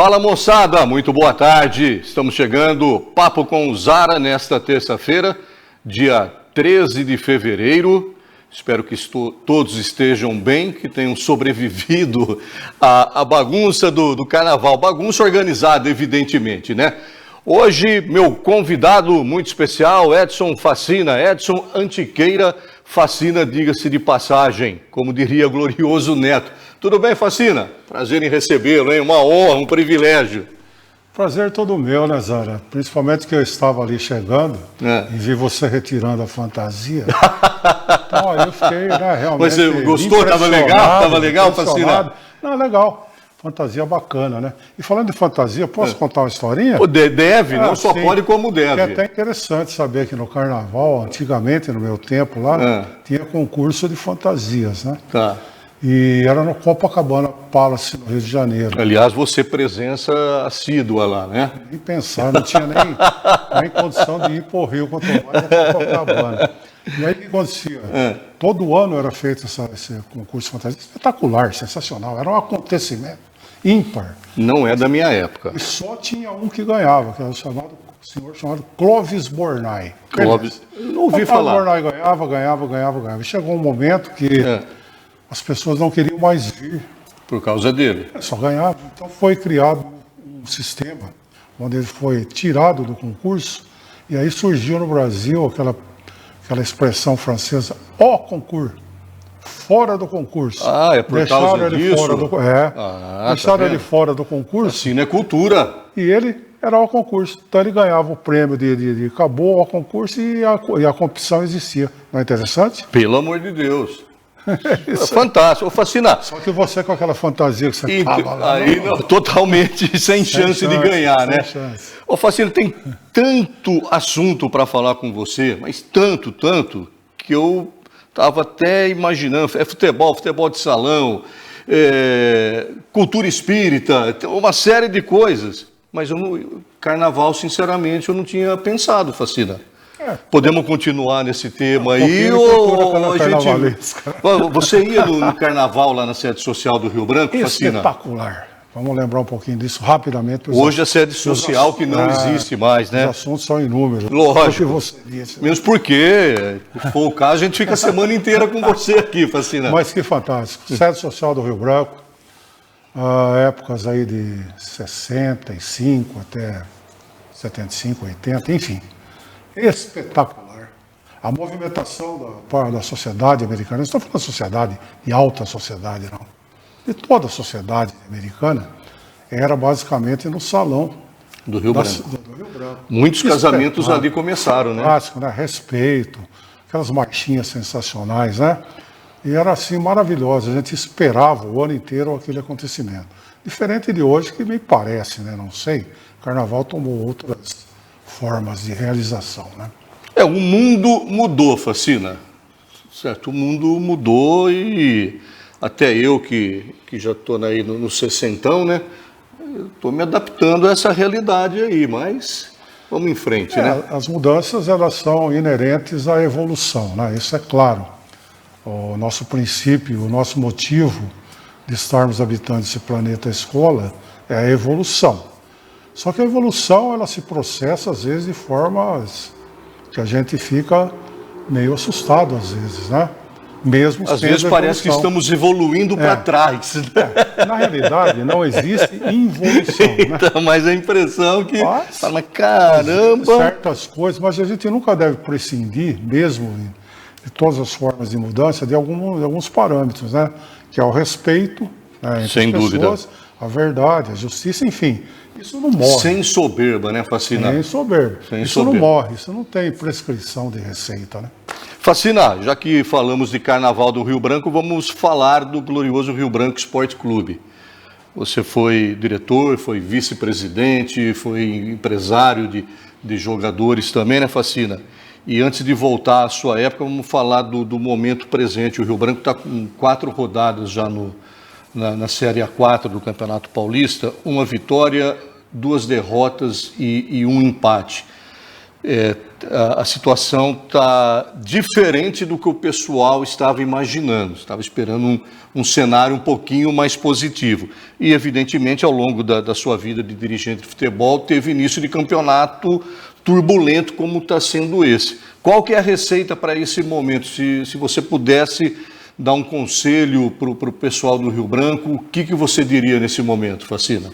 Fala moçada, muito boa tarde. Estamos chegando, Papo com Zara, nesta terça-feira, dia 13 de fevereiro. Espero que todos estejam bem, que tenham sobrevivido à bagunça do carnaval. Bagunça organizada, evidentemente, né? Hoje, meu convidado muito especial, Edson Facina. Edson Antiqueira Facina, diga-se de passagem, como diria Glorioso Neto. Tudo bem, Facina? Prazer em recebê-lo, hein? Uma honra, um privilégio. Prazer todo meu, né, Zara? Principalmente que eu estava ali chegando e vi você retirando a fantasia. Então aí eu fiquei, né, realmente. Mas você gostou? Estava legal? Estava legal, Facina? Não, legal. Fantasia bacana, né? E falando de fantasia, posso contar uma historinha? Deve, não só sim, pode como deve. É até interessante saber que no carnaval, antigamente, no meu tempo lá, tinha concurso de fantasias, né? Tá. E era no Copacabana Palace, no Rio de Janeiro. Aliás, você presença assídua lá, né? Nem pensar, não tinha nem condição de ir para o Rio quanto mais a Copacabana. E aí o que acontecia? Todo ano era feito esse concurso de fantasia espetacular, sensacional. Era um acontecimento ímpar. Não é da minha época. E só tinha um que ganhava, que era o senhor chamado Clóvis Bornai. Clóvis, não ouvi falar. Clóvis Bornai ganhava. E chegou um momento que as pessoas não queriam mais vir. Por causa dele. Só ganhava. Então foi criado um sistema onde ele foi tirado do concurso e aí surgiu no Brasil aquela expressão francesa, au concours, fora do concurso. Ah, é por causa disso? Deixaram ele fora do concurso. Assim não é cultura. E ele era ao concurso. Então ele ganhava o prêmio de acabou ao concurso e a competição existia. Não é interessante? Pelo amor de Deus. É fantástico. Ô, Facina. Só que você com aquela fantasia que você estava lá. Aí, totalmente sem chance de ganhar, né? Chance. Ô, Facina, tem tanto assunto para falar com você, mas tanto, que eu estava até imaginando. É futebol de salão, cultura espírita, uma série de coisas. Mas carnaval, sinceramente, eu não tinha pensado, Facina. Podemos continuar nesse tema aí ou a gente... Você ia no carnaval lá na sede social do Rio Branco, Facina? Espetacular. Vamos lembrar um pouquinho disso rapidamente. Hoje a sede social que não existe mais, né? Os assuntos são inúmeros. Lógico. Menos porque, se for o caso, a gente fica a semana inteira com você aqui, Facina. Mas que fantástico. Sede social do Rio Branco, épocas aí de 65 até 75, 80, enfim. Espetacular. A movimentação da sociedade americana, não estou falando da sociedade de alta sociedade, não. De toda a sociedade americana, era basicamente no salão do Rio Branco. Do Rio Branco. Muitos casamentos ali começaram, né? Clássico, né? Respeito, aquelas marchinhas sensacionais, né? E era assim maravilhoso, a gente esperava o ano inteiro aquele acontecimento. Diferente de hoje, que me parece, né? Não sei, o carnaval tomou outras formas de realização, né? O mundo mudou, Facina. Certo, o mundo mudou e até eu que já estou aí no 60, né? Estou me adaptando a essa realidade aí, mas vamos em frente, né? As mudanças, elas são inerentes à evolução, né? Isso é claro. O nosso princípio, o nosso motivo de estarmos habitando esse planeta escola é a evolução. Só que a evolução, ela se processa, às vezes, de formas que a gente fica meio assustado, às vezes, né? Mesmo às vezes parece que estamos evoluindo para trás. Na realidade, não existe involução, né? Então, mas a impressão que... Mas caramba! Certas coisas, mas a gente nunca deve prescindir, mesmo de todas as formas de mudança, de alguns parâmetros, né? Que é o respeito, né, entre Sem as pessoas, dúvida. A verdade, a justiça, enfim. Isso não morre. Sem soberba, né, Facina? Sem soberba. Isso soberba. Não morre, isso não tem prescrição de receita, né? Facina, já que falamos de Carnaval do Rio Branco, vamos falar do glorioso Rio Branco Esporte Clube. Você foi diretor, foi vice-presidente, foi empresário de jogadores também, né, Facina? E antes de voltar à sua época, vamos falar do momento presente. O Rio Branco está com 4 rodadas já na Série A4 do Campeonato Paulista, 1 vitória, 2 derrotas e 1 empate. a situação está diferente do que o pessoal estava imaginando, estava esperando um cenário um pouquinho mais positivo. E, evidentemente, ao longo da sua vida de dirigente de futebol, teve início de campeonato turbulento como está sendo esse. Qual que é a receita para esse momento? Se você pudesse dar um conselho para o pessoal do Rio Branco, o que você diria nesse momento, Facina?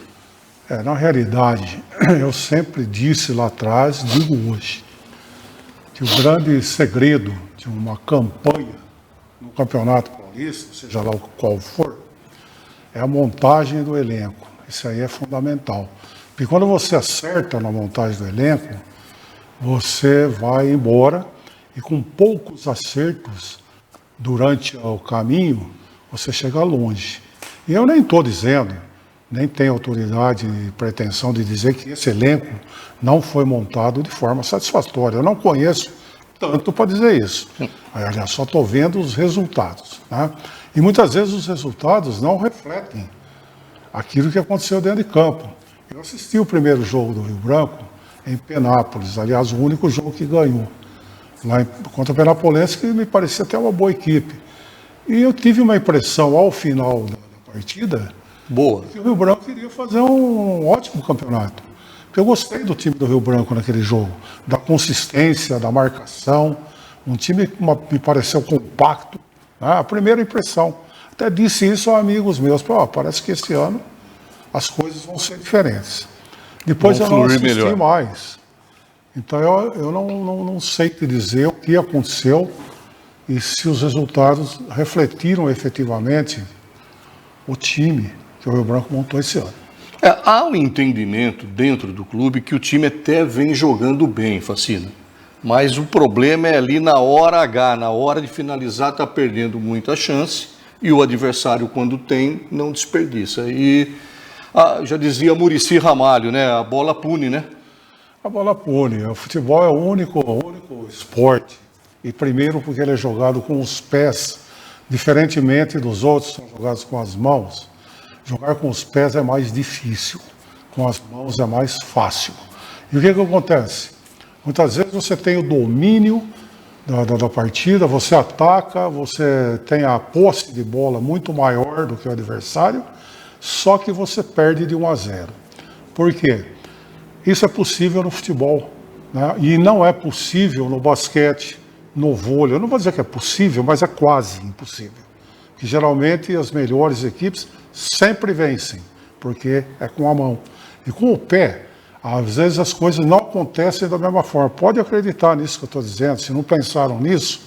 Na realidade, eu sempre disse lá atrás, digo hoje, que o grande segredo de uma campanha no Campeonato Paulista, seja lá qual for, é a montagem do elenco. Isso aí é fundamental. Porque quando você acerta na montagem do elenco, você vai embora e com poucos acertos durante o caminho, você chega longe. E eu nem estou dizendo, nem tenho autoridade e pretensão de dizer que esse elenco não foi montado de forma satisfatória. Eu não conheço tanto para dizer isso. Aliás, só estou vendo os resultados. Né? E muitas vezes os resultados não refletem aquilo que aconteceu dentro de campo. Eu assisti o primeiro jogo do Rio Branco em Penápolis, aliás, o único jogo que ganhou. Lá contra o Penapolense, que me parecia até uma boa equipe. E eu tive uma impressão ao final da partida boa, que o Rio Branco queria fazer um ótimo campeonato. Porque eu gostei do time do Rio Branco naquele jogo, da consistência, da marcação, um time que me pareceu compacto, né? A primeira impressão. Até disse isso a amigos meus, parece que esse ano as coisas vão ser diferentes. Depois eu não assisti mais. Então eu não sei te dizer o que aconteceu e se os resultados refletiram efetivamente o time que o Rio Branco montou esse ano. Há um entendimento dentro do clube que o time até vem jogando bem, Facina. Mas o problema é ali na hora H, na hora de finalizar, está perdendo muita chance e o adversário, quando tem, não desperdiça. E já dizia Muricy Ramalho, né? A bola pune, né? A bola pune. O futebol é o único esporte. E primeiro porque ele é jogado com os pés, diferentemente dos outros que são jogados com as mãos. Jogar com os pés é mais difícil, com as mãos é mais fácil. E o que acontece? Muitas vezes você tem o domínio da partida, você ataca, você tem a posse de bola muito maior do que o adversário, só que você perde de 1-0. Por quê? Isso é possível no futebol, né? E não é possível no basquete, no vôlei. Eu não vou dizer que é possível, mas é quase impossível. Que geralmente as melhores equipes sempre vencem, porque é com a mão. E com o pé, às vezes as coisas não acontecem da mesma forma. Pode acreditar nisso que eu estou dizendo. Se não pensaram nisso,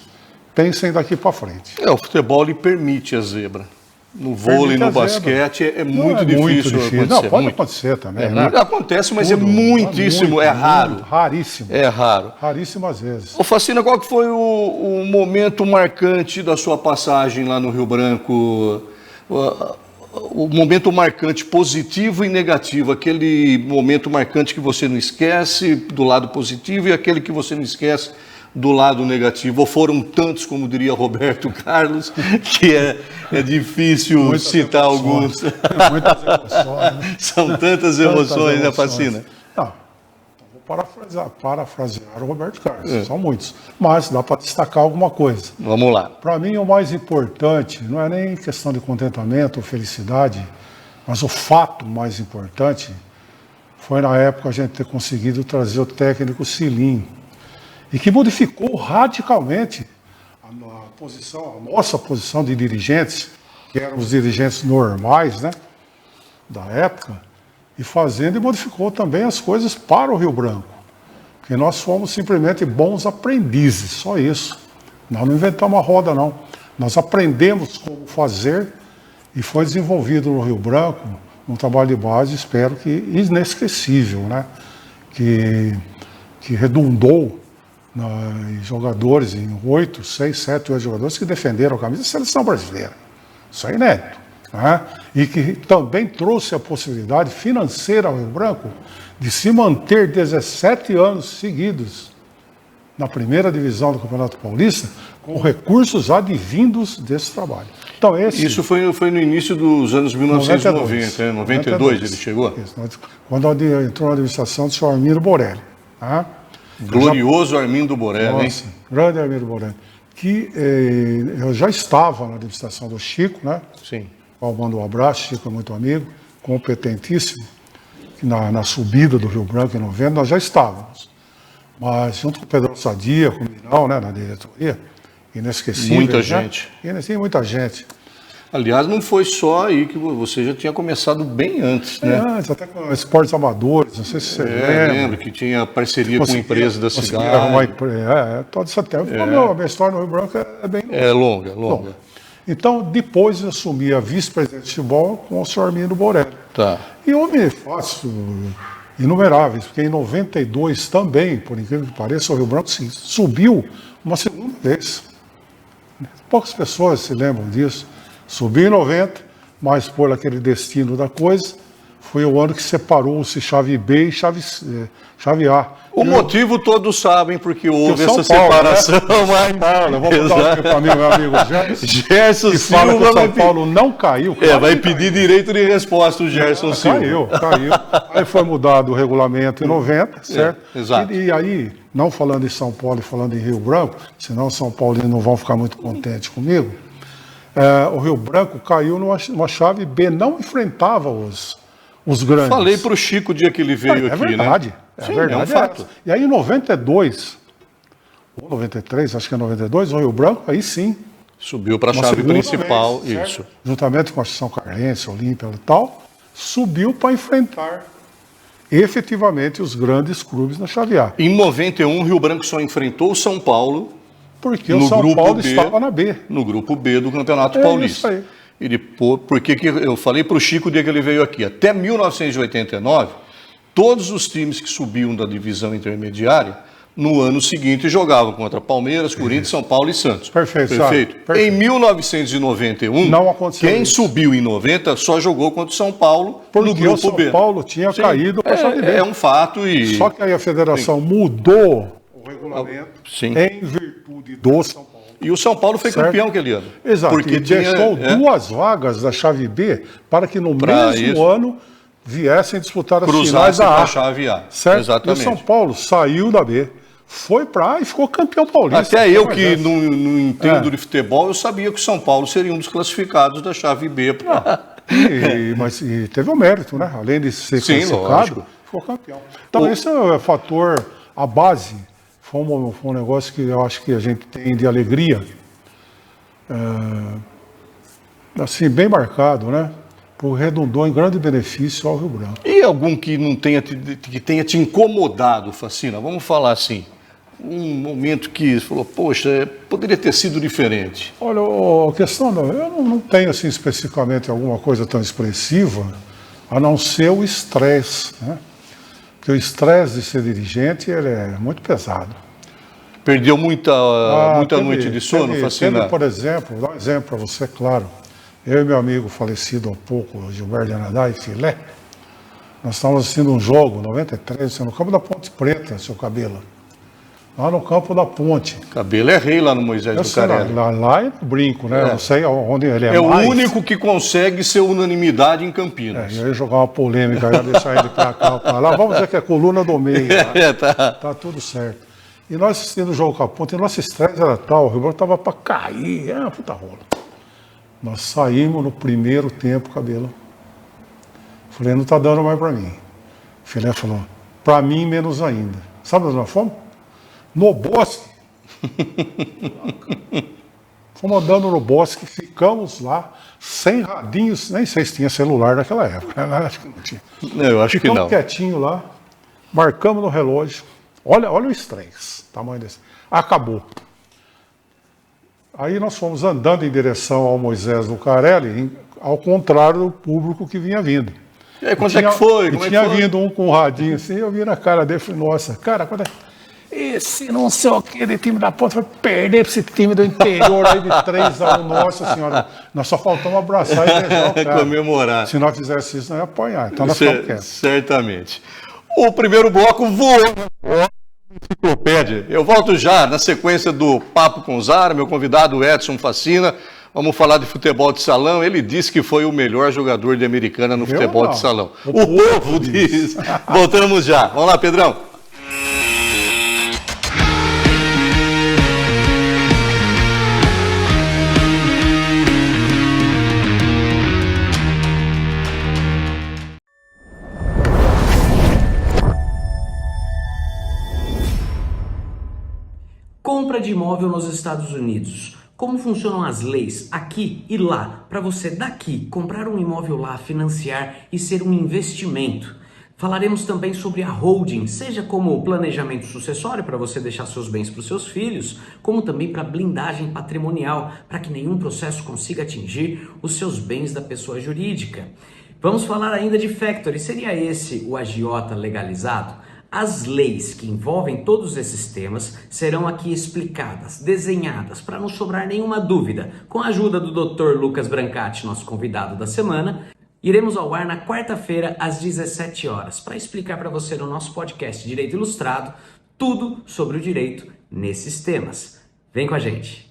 pensem daqui para frente. O futebol lhe permite a zebra. No vôlei, no basquete, é muito difícil acontecer. Não, pode acontecer também. Acontece, mas tudo, é muitíssimo, é raro. Raríssimo. É raro. Raríssimas vezes. Ô Facina, qual que foi o momento marcante da sua passagem lá no Rio Branco? O momento marcante, positivo e negativo, aquele momento marcante que você não esquece do lado positivo e aquele que você não esquece do lado negativo, ou foram tantos, como diria Roberto Carlos, que é difícil muitas citar emoções. Alguns. Muitas emoções. Né? São tantas emoções, né, Facina? Não, vou parafrasear o Roberto Carlos, são muitos, mas dá para destacar alguma coisa. Vamos lá. Para mim, o mais importante não é nem questão de contentamento ou felicidade, mas o fato mais importante foi, na época, a gente ter conseguido trazer o técnico Cilim, e que modificou radicalmente a nossa posição de dirigentes, que eram os dirigentes normais, né, da época, e modificou também as coisas para o Rio Branco. Porque nós fomos simplesmente bons aprendizes, só isso. Nós não inventamos a roda, não. Nós aprendemos como fazer e foi desenvolvido no Rio Branco um trabalho de base, espero que inesquecível, né, que redundou em jogadores, em 8, 6, 7, 8 jogadores que defenderam a camisa da seleção brasileira. Isso é inédito. Né? E que também trouxe a possibilidade financeira ao Rio Branco de se manter 17 anos seguidos na primeira divisão do Campeonato Paulista com recursos advindos desse trabalho. Então, isso foi no início dos anos 1990, 92 ele chegou? Isso, quando entrou na administração do senhor Armindo Borelli. Tá? Glorioso Armindo Borelli, nossa, hein? Grande Armindo Borelli. Que eu já estava na administração do Chico, né? Sim. Ao mando um abraço, Chico é muito amigo, competentíssimo. Na subida do Rio Branco em 90, nós já estávamos. Mas junto com o Pedro Sadia, com o Miral, né, na diretoria, inesquecível. Muita gente. Muita gente. Aliás, não foi só aí que você já tinha começado bem antes, né? Antes, até com esportes amadores, não sei se você lembra. Lembro que tinha parceria com empresas da cidade. Todo esse tempo. A minha história no Rio Branco é bem longa. É longa. Então, depois eu assumi a vice-presidente de futebol com o senhor Armindo Borelli. Tá. E eu me faço inumeráveis, porque em 92 também, por incrível que pareça, o Rio Branco subiu uma segunda vez. Poucas pessoas se lembram disso. Subiu em 90, mas por aquele destino da coisa, foi o ano que separou-se chave B e chave A. O motivo todos sabem, porque houve essa Paulo, separação. Né? Mas... Eu vou botar aqui para mim, meu amigo Gerson que Silva. Fala que o São Paulo não caiu. Vai pedir direito de resposta o Gerson Silva. Caiu. Aí foi mudado o regulamento em 90, certo? Exato. E aí, não falando em São Paulo e falando em Rio Branco, senão São Paulinos não vão ficar muito contentes comigo, o Rio Branco caiu numa chave B, não enfrentava os grandes. Falei para o Chico o dia que ele veio aqui, verdade, né? É verdade. É um fato. E aí em 92, ou 93, acho que é 92, o Rio Branco, aí sim. Subiu para a chave principal, vez, isso. Juntamente com a São Carlense, Olímpia e tal, subiu para enfrentar efetivamente os grandes clubes na chave A. Em 91, o Rio Branco só enfrentou o São Paulo. Porque o São Paulo estava na B. No grupo B do Campeonato Paulista. Isso aí. E depois, porque eu falei para o Chico o dia que ele veio aqui, até 1989, todos os times que subiam da divisão intermediária, no ano seguinte jogavam contra Palmeiras, Corinthians, São Paulo e Santos. Perfeito. Em 1991, não aconteceu quem isso. subiu em 90 só jogou contra o São Paulo no grupo B. Porque o São Paulo tinha caído para a chave B. É um fato. Só que aí a federação mudou o regulamento em virtude do São Paulo. E o São Paulo foi campeão aquele ano. Exato, porque deixou 2 vagas da chave B para que no mesmo ano viessem disputar as finais da A. Chave A. Certo? Exatamente. E o São Paulo saiu da B, foi para A e ficou campeão paulista. Até eu que não entendo de futebol, eu sabia que o São Paulo seria um dos classificados da chave B. Mas teve o mérito, né? Além de ser classificado, ficou campeão. Então esse é o fator, a base. Foi um negócio que eu acho que a gente tem de alegria, assim, bem marcado, né? Porque redundou em grande benefício ao Rio Branco. E algum que tenha te incomodado, Facina? Vamos falar assim, um momento que você falou, poxa, poderia ter sido diferente. Olha, a questão, eu não tenho assim especificamente alguma coisa tão expressiva, a não ser o estresse, né? Porque o estresse de ser dirigente, ele é muito pesado. Perdeu muita noite de sono, Facina? Por exemplo, vou dar um exemplo para você, claro. Eu e meu amigo falecido há pouco, Gilberto Anadá e Filé, nós estávamos assistindo um jogo, 93, no campo da Ponte Preta, seu Cabelo. Lá no campo da Ponte. Cabelo é rei lá no Moisés do Carelli. Lá é brinco, né? Não sei onde ele é mais. O único que consegue ser unanimidade em Campinas. Eu ia jogar uma polêmica, ia deixar ele para cá, para lá. Vamos dizer que é coluna do meio. Tá tudo certo. E nós assistindo o jogo com a Ponte, e nossa estresse era tal, o Rio Branco estava para cair, uma puta rola. Nós saímos no primeiro tempo, Cabelo. Falei, não tá dando mais para mim. O Filé falou, para mim menos ainda. Sabe onde nós fomos? No bosque. Fomos andando no bosque, ficamos lá, sem radinhos, nem sei se tinha celular naquela época, né? Acho que não tinha. Eu acho que não. Ficamos quietinho lá, marcamos no relógio. Olha o estresse, tamanho desse. Acabou. Aí nós fomos andando em direção ao Moisés do Carelli, ao contrário do público que vinha vindo. E aí, quanto é que foi? Tinha vindo um com um radinho assim, eu vi na cara dele e falei, nossa, cara, quando é... Esse não sei o que de time da Ponte foi perder para esse time do interior aí de 3-1, nossa senhora. Nós só faltamos abraçar e beijar o cara. Comemorar. Se nós fizéssemos isso, nós ia apanhar. Então nós ficamos quietos. Certamente. O primeiro bloco voou na enciclopédia. Eu volto já na sequência do Papo com Zara, meu convidado Edson Facina. Vamos falar de futebol de salão. Ele disse que foi o melhor jogador de Americana no futebol de salão. O povo diz. Voltamos já. Vamos lá, Pedrão. Compra de imóvel nos Estados Unidos. Como funcionam as leis aqui e lá para você daqui comprar um imóvel lá, financiar e ser um investimento. Falaremos também sobre a holding, seja como planejamento sucessório para você deixar seus bens para os seus filhos, como também para blindagem patrimonial, para que nenhum processo consiga atingir os seus bens da pessoa jurídica. Vamos falar ainda de factory, seria esse o agiota legalizado? As leis que envolvem todos esses temas serão aqui explicadas, desenhadas, para não sobrar nenhuma dúvida, com a ajuda do Dr. Lucas Brancati, nosso convidado da semana. Iremos ao ar na quarta-feira, às 17 horas, para explicar para você no nosso podcast Direito Ilustrado tudo sobre o direito nesses temas. Vem com a gente!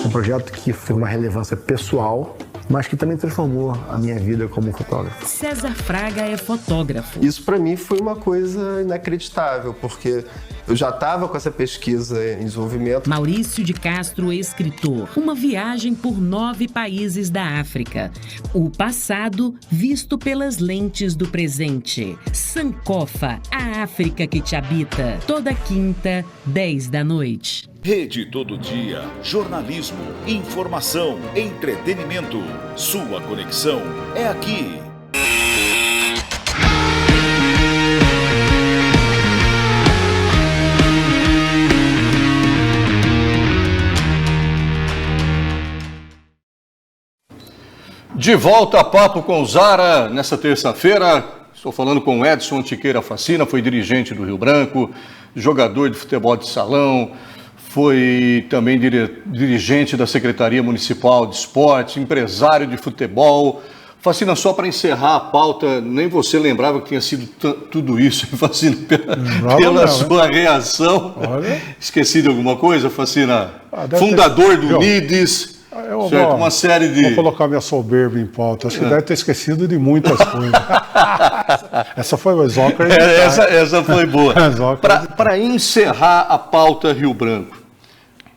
Um projeto que foi uma relevância pessoal, mas que também transformou a minha vida como fotógrafo. César Fraga é fotógrafo. Isso para mim foi uma coisa inacreditável, porque eu já estava com essa pesquisa em desenvolvimento. Maurício de Castro, escritor. Uma viagem por 9 países da África. O passado visto pelas lentes do presente. Sankofa, a África que te habita. Toda quinta, 10 da noite. Rede Todo Dia, jornalismo, informação, entretenimento. Sua conexão é aqui. De volta a Papo com Zara, nessa terça-feira. Estou falando com Edson Antiqueira Facina, foi dirigente do Rio Branco, jogador de futebol de salão, foi também dirigente da Secretaria Municipal de Esporte, empresário de futebol. Facina, só para encerrar a pauta, nem você lembrava que tinha sido tudo isso, Facina, pela sua reação. Olha. Esqueci de alguma coisa, Facina? Fundador do NIDES. Certo, uma série de... Vou colocar minha soberba em pauta. Acho que deve ter esquecido de muitas coisas. Essa foi o Zócar. Essa foi boa. Para encerrar a pauta Rio Branco,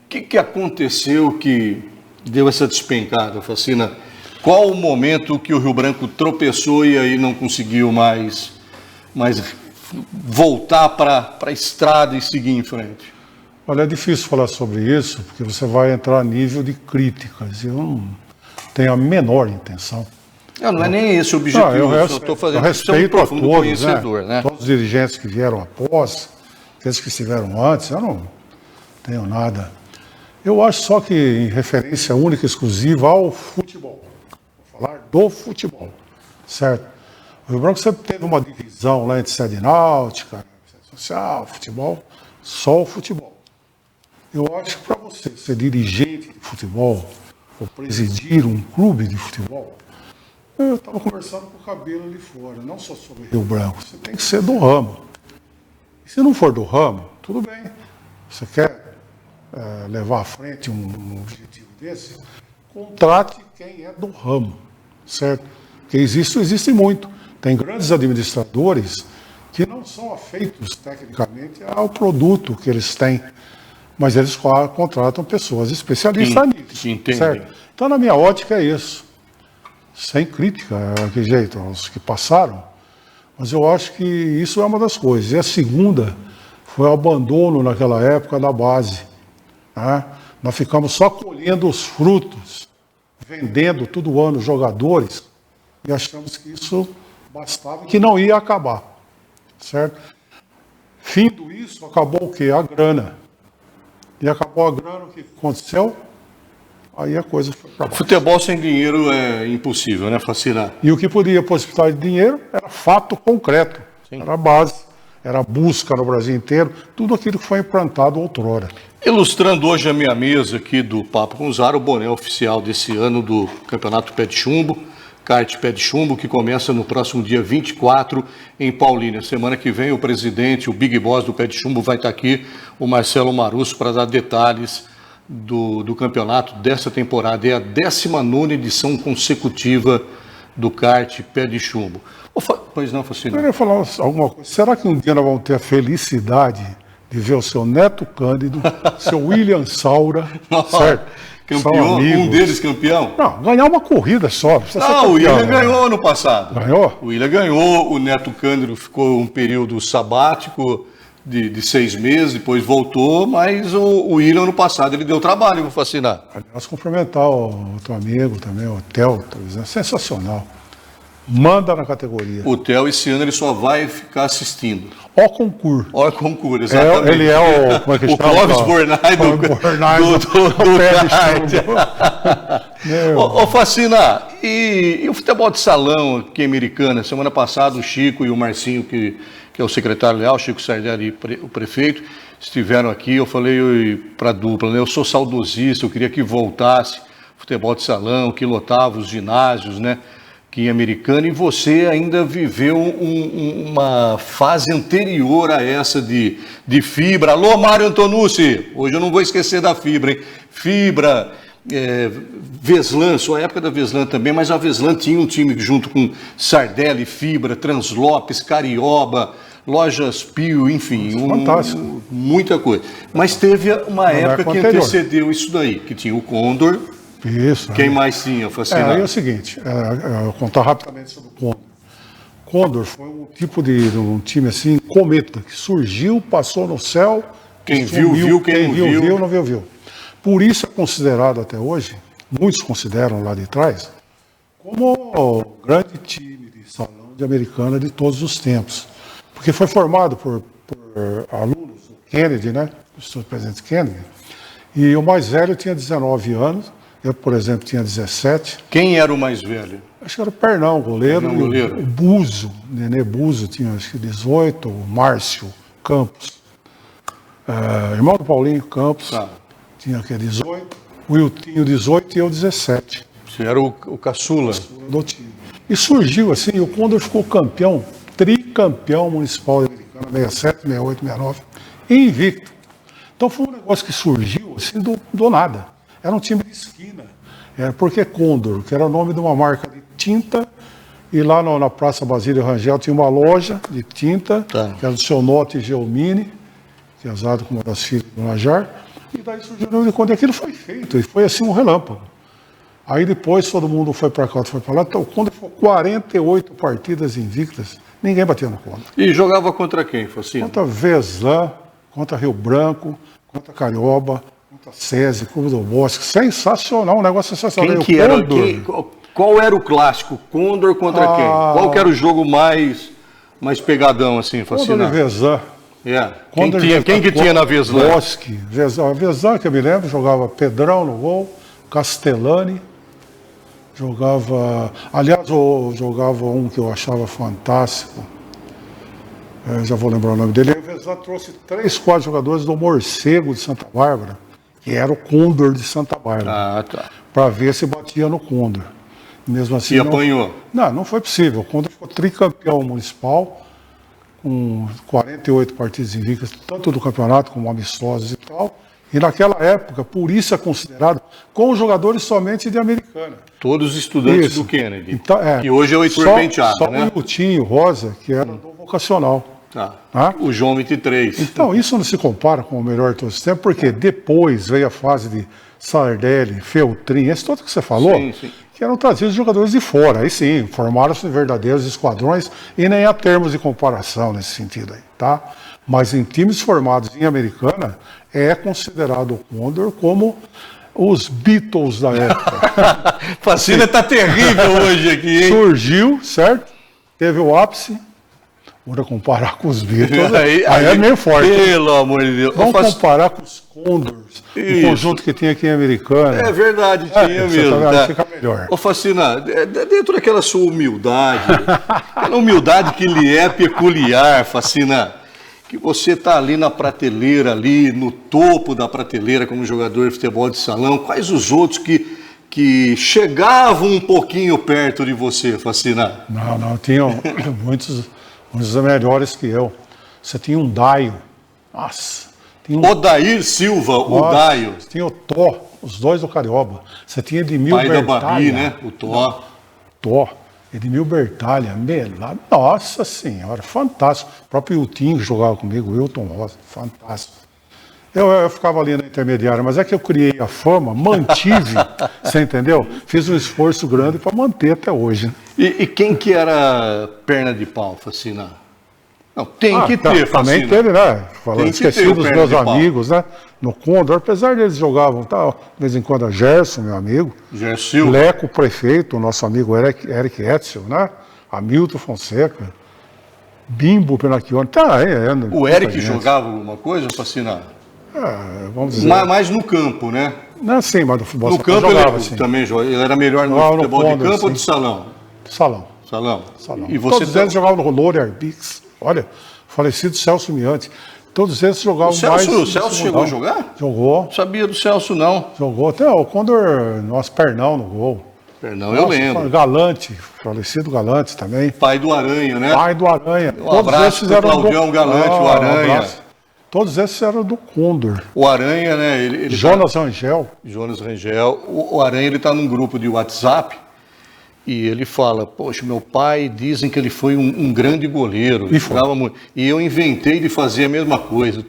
o que aconteceu que deu essa despencada, Facina? Qual o momento que o Rio Branco tropeçou e aí não conseguiu mais voltar para a estrada e seguir em frente? Olha, é difícil falar sobre isso, porque você vai entrar a nível de críticas. Eu não tenho a menor intenção. Não é nem esse o objetivo. Eu respeito a todos, né? Todos os dirigentes que vieram após, aqueles que estiveram antes, eu não tenho nada. Eu acho só que em referência única e exclusiva ao futebol. Vou falar do futebol, certo? O Rio Branco sempre teve uma divisão lá entre sede náutica, sede social, futebol, só o futebol. Eu acho que para você ser dirigente de futebol, ou presidir um clube de futebol, eu estava conversando com o Cabelo ali fora, não só sobre Rio Branco, você tem que ser do ramo. E se não for do ramo, tudo bem. Você quer levar à frente um objetivo desse, contrate quem é do ramo, certo? Porque existe muito. Tem grandes administradores que não são afeitos tecnicamente ao produto que eles têm, mas eles contratam pessoas especialistas nisso, certo? Então, na minha ótica, é isso. Sem crítica, que jeito, aos que passaram. Mas eu acho que isso é uma das coisas. E a segunda foi o abandono, naquela época, da base. Né? Nós ficamos só colhendo os frutos, vendendo todo ano jogadores, e achamos que isso bastava, que não ia acabar, certo? Findo isso, acabou o quê? A grana. E acabou a grana, o que aconteceu? Aí a coisa foi para baixo. Futebol sem dinheiro é impossível, né, Facina? E o que podia possibilitar de dinheiro era fato concreto. Sim. Era a base, era a busca no Brasil inteiro, tudo aquilo que foi implantado outrora. Ilustrando hoje a minha mesa aqui do Papo com Zara, o boné oficial desse ano do Campeonato Pé de Chumbo, kart Pé de Chumbo, que começa no próximo dia 24 em Paulínia. Semana que vem o presidente, o Big Boss do Pé de Chumbo vai estar aqui, o Marcelo Marusso, para dar detalhes do campeonato dessa temporada. É a 19ª edição consecutiva do kart Pé de Chumbo. Pois não, Facina? Eu queria falar alguma coisa. Será que um dia nós vamos ter a felicidade de ver o seu Neto Cândido, seu William Saura, certo? Campeão, amigos. um deles campeão? Não, ganhar uma corrida só. Precisa ser Não, o campeão, Willian né? ganhou ano passado. Ganhou? O Willian ganhou, o Neto Cândido ficou um período sabático de 6 meses, depois voltou, mas o Willian ano passado ele deu trabalho para fascinar. Aliás, cumprimentar o teu amigo também, o Theo, sensacional. Manda na categoria. O Theo esse ano ele só vai ficar assistindo. Ó concurso. Olha concurso, exatamente. Ele é o, como é que o chama? Clóvis Bornai do kart. Ô, Facina, e o futebol de salão aqui em Americana? Semana passada o Chico e o Marcinho, que é o secretário leal, Chico Sardelli e o prefeito, estiveram aqui. Eu falei para a dupla, né? Eu sou saudosista, eu queria que voltasse futebol de salão, que lotava os ginásios, né? Que em Americana, e você ainda viveu uma fase anterior a essa de fibra. Alô, Mário Antonucci, hoje eu não vou esquecer da fibra, hein? Fibra, Veslan, sua época da Veslan também, mas a Veslan tinha um time junto com Sardelli, Fibra, Translopes, Carioba, Lojas Pio, enfim, fantástico. Muita coisa. Mas teve uma época que anterior. Antecedeu isso daí, que tinha o Condor. Isso. Quem mais tinha? Fascinado. Aí é o seguinte, eu vou contar rapidamente sobre o Condor. Condor foi um tipo de um time assim, cometa, que surgiu, passou no céu. Quem viu, viu, quem não viu. Não viu. Por isso é considerado até hoje, muitos consideram lá de trás, como o grande time de salão de Americana de todos os tempos. Porque foi formado por alunos do Kennedy, né? O presidente Kennedy. E o mais velho tinha 19 anos. Eu, por exemplo, tinha 17. Quem era o mais velho? Acho que era o Pernão, goleiro. O Buzo, Nenê Buzo, tinha acho que 18. O Márcio Campos, irmão do Paulinho Campos, tinha que 18. O Wiltinho, 18 e eu, 17. Você era o caçula. Do time. E surgiu assim, o Condor ficou campeão, tricampeão municipal de Americana, 67, 68, 69, invicto. Então foi um negócio que surgiu assim do nada. Era um time de esquina. Porque Condor, que era o nome de uma marca de tinta, e lá na Praça Basílio Rangel tinha uma loja de tinta, que era do seu Note Geomini, que é usado como uma das filhas do Najar, e daí surgiu o nome de Condor, e aquilo foi feito, e foi assim um relâmpago. Aí depois todo mundo foi para cá, foi para lá, então o Condor foi 48 partidas invictas, ninguém batia no Condor. E jogava contra quem, Focinho? Contra Veslan, contra Rio Branco, contra Carioba, contra SESI, Clube do Bosque, sensacional, um negócio sensacional. Quem que era? Qual era o clássico? Condor contra quem? Qual que era o jogo mais pegadão, assim, Fascinado? Condor e Veslan. Quem que tinha na Veslan? Bosque, Veslan, que eu me lembro, jogava Pedrão no gol, Castellani, jogava um que eu achava fantástico, já vou lembrar o nome dele. O Veslan trouxe 3, 4 jogadores do Morcego de Santa Bárbara, que era o Condor de Santa Bárbara, para ver se batia no Condor. Mesmo assim, e apanhou? Não foi possível. O Condor ficou tricampeão municipal, com 48 partidas invictas, tanto do campeonato como amistosos e tal. E naquela época, por isso é considerado com jogadores somente de Americana. Todos estudantes do Kennedy. Então, que hoje é o Heitor Penteado, só né? o Miltinho Rosa, que era do vocacional. O João 23. Então, isso não se compara com o melhor de todos os tempos, porque depois veio a fase de Sardelli, Feltrin, esse todo que você falou, que eram trazidos jogadores de fora. Aí sim, formaram-se verdadeiros esquadrões e nem há termos de comparação nesse sentido aí, tá? Mas em times formados em Americana, é considerado o Condor como os Beatles da época. Facina tá terrível hoje aqui, hein? Surgiu, certo? Teve o ápice. Bora comparar com os Beatles. aí é meio forte. Pelo amor de Deus. Vamos comparar com os Condors, o conjunto que tinha aqui em Americana. É verdade, tinha mesmo. Fica melhor. Ô, Facina, dentro daquela sua humildade, aquela humildade que lhe é peculiar, Facina, que você está ali na prateleira, ali no topo da prateleira como jogador de futebol de salão, quais os outros que chegavam um pouquinho perto de você, Facina? Não, tinham muitos melhores que eu. Você tinha um Daio. Nossa. Odair Silva, o Daio. Você tinha o Tó, os dois do Carioba. Você tinha Edmil Bertalha. Pai da Babi, né? O Tó. Tó. Edmil Bertalha, nossa senhora, fantástico. O próprio Wilton que jogava comigo, Wilton Rosa, fantástico. Eu ficava ali na intermediária, mas é que eu criei a fama, mantive, você entendeu? Fiz um esforço grande para manter até hoje. Né? E quem que era perna de pau, Facina? Não, tem que ter, também Facina. teve, né? Falando, Tem que ter esqueci o dos perna meus de pau. amigos, né? No Condor, apesar deles jogavam, tal, de vez em quando a Gerson, meu amigo. Gersil. Leco, prefeito, o nosso amigo Eric Etzel, né? Hamilton Fonseca. Bimbo Penacchione. O Eric jogava alguma coisa, Facina? Vamos dizer. Mais no campo, né? Não, sim, mas no futebol No campo jogava, ele assim. também jogava. Ele era melhor no Jogava no futebol de Condor, campo ou sim. de salão? Salão. Salão. Salão. E você Todos eles jogavam no Loure Arbix. Olha, falecido Celso Miante. Todos eles jogavam O Celso mais. chegou a jogar? Jogou. Não sabia do Celso, não. Jogou. Até o Condor, nosso Pernão no gol. Perdão, eu lembro. Galante, falecido Galante também. Pai do Aranha, né? Pai do Aranha. Um abraço pro Claudião Galante, o Aranha. abraço. Todos esses eram do Condor. O Aranha, né? Ele Jonas Rangel. Jonas Rangel. O Aranha, ele tá num grupo de WhatsApp e ele fala, poxa, meu pai, dizem que ele foi um grande goleiro. E foi. Jogava muito. E eu inventei de fazer a mesma coisa.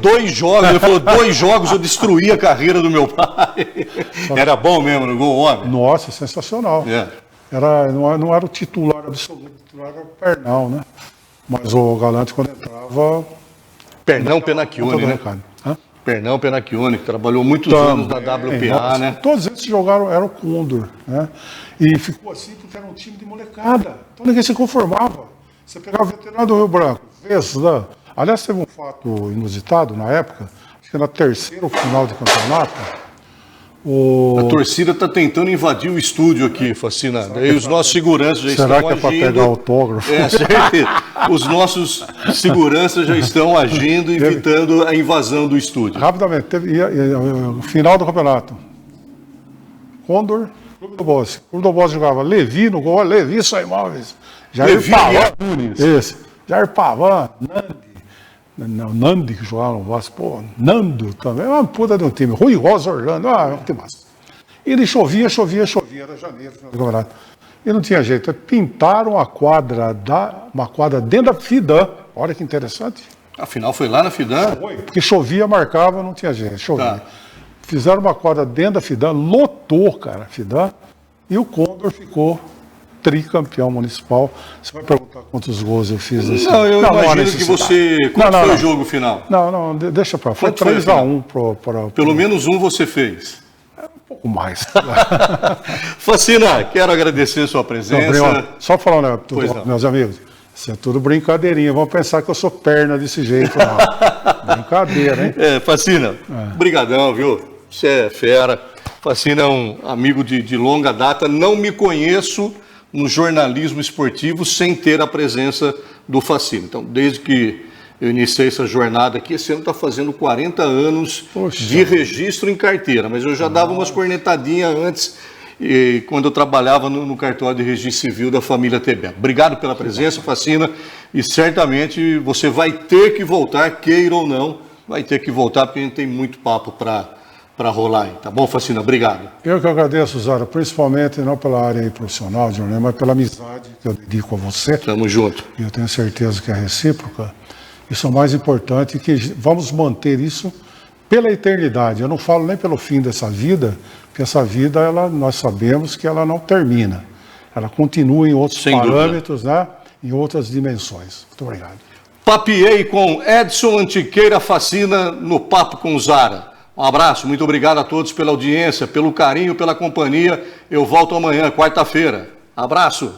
Dois jogos, ele falou, 2 jogos eu destruí a carreira do meu pai. Era bom mesmo no gol, homem. Nossa, sensacional. É. Não era o titular absoluto, o titular era o Pernão, né? Mas o Galante, quando entrava. Pernão Penacchione, né? Pernão Penacchione, que trabalhou muitos anos na WPA, nossa, né? Todos esses jogaram, eram o Condor, né? E ficou assim porque era um time de molecada. Então ninguém se conformava. Você pegava o veterano do Rio Branco, né? Aliás, teve um fato inusitado na época, acho que na terceira final de campeonato. A torcida está tentando invadir o estúdio aqui, fascinado. Aí os nossos seguranças já Será estão que é para agindo. pegar autógrafo? Certeza. Os nossos seguranças já estão agindo, evitando a invasão do estúdio. Rapidamente, teve final do campeonato. Condor, Clube do Bosque. Clube do Bosque jogava Levi no gol, Levi só imóveis. Levi Nunes. Esse. Jair Pavan, Nandi que jogava no Vasco, pô, Nando também, uma puta de um time. Rui Rosa Orlando, um time massa. E ele chovia, era janeiro, final do campeonato. E não tinha jeito. Pintaram uma quadra dentro da Fidan. Olha que interessante. Afinal, foi lá na Fidan? Foi, porque chovia, marcava, não tinha jeito. Chovia. Tá. Fizeram uma quadra dentro da Fidan, lotou, cara, a Fidan, e o Condor ficou tricampeão municipal. Você vai perguntar quantos gols eu fiz assim? Não, eu imagino que você... Quanto foi o jogo final? Não, deixa pra... Foi 3-1 para... Pelo menos um você fez. Um pouco mais. Facina, quero agradecer a sua presença. Só falar, né, meus amigos, isso é tudo brincadeirinha. Vão pensar que eu sou perna desse jeito, não. Brincadeira, hein? Facina, brigadão, viu? Você é fera. Facina é um amigo de longa data. Não me conheço no jornalismo esportivo sem ter a presença do Facina. Então, desde que eu iniciei essa jornada aqui, esse ano está fazendo 40 anos de registro em carteira, mas eu já dava umas cornetadinhas antes, quando eu trabalhava no cartório de registro civil da família Tebet. Obrigado pela presença, Facina, e certamente você vai ter que voltar, queira ou não, vai ter que voltar, porque a gente tem muito papo para rolar aí. Tá bom, Facina? Obrigado. Eu que agradeço, Zara, principalmente não pela área profissional, mas pela amizade que eu dedico a você. Tamo junto. E eu tenho certeza que é recíproca. Isso é o mais importante, que vamos manter isso pela eternidade. Eu não falo nem pelo fim dessa vida, porque essa vida, nós sabemos que ela não termina. Ela continua em outros parâmetros, né? Em outras dimensões. Muito obrigado. Papiei com Edson Antiqueira Facina no Papo com Zara. Um abraço, muito obrigado a todos pela audiência, pelo carinho, pela companhia. Eu volto amanhã, quarta-feira. Abraço.